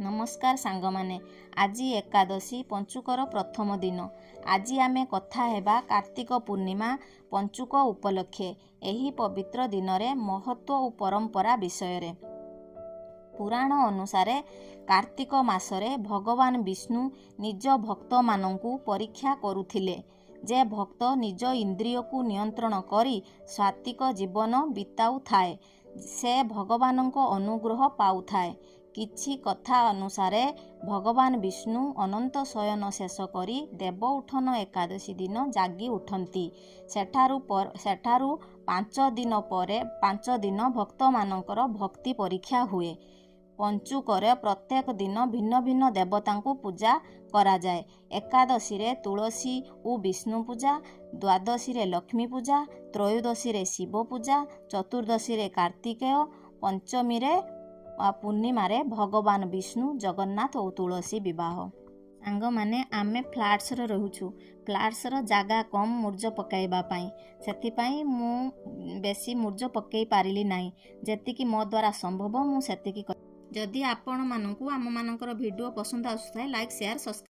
नमस्कार सांगमाने आज एकादशी पंचुकर प्रथम दिन। आज आमे कथा हेबा कार्तिक पूर्णिमा पंचुक उपलक्षे एही पवित्र दिन रे महत्व और परंपरा विषय रे। पुराण अनुसारे कार्तिक मासरे भगवान विष्णु निज भक्त मानंकु परीक्षा करुथिले जे भक्त निज इंद्रिय को नियंत्रण करी सात्विक जीवन बिताउ थाए से भगवानंको अनुग्रह पाउ थाए। किछि कथा अनुसारे भगवान विष्णु अनंत शयन शेष करी देव उठन एकादशी दिन जागी उठंती। सेठारु 5 दिन परे 5 दिन भक्त मानकर भक्ति परीक्षा हुए। पंचुकरे प्रत्येक दिन भिन्न भिन्न देवता को पूजा करा जाए। एकादशी रे तुलसी और विष्णु पूजा, द्वादशी रे लक्ष्मी पूजा, त्रयोदशी रे शिव पूजा, चतुर्दशी रे कार्तिकेय, पंचमी रे पूर्णिमा रे भगवान विष्णु जगन्नाथ और तुलसी विवाह। सांग माने आमे फ्लैट्स रे रहूछु। फ्लैट्स रो जागा कम मुर्ज पकाइबा पाई सेति पाई मु बेसी मुर्ज पकई पारिली नाही। जेति कि मो द्वारा संभव मु सेति कि जदि आपण मानकु आम मानकर वीडियो पसंद आसुथाय लाइक शेयर सब्सक्राइब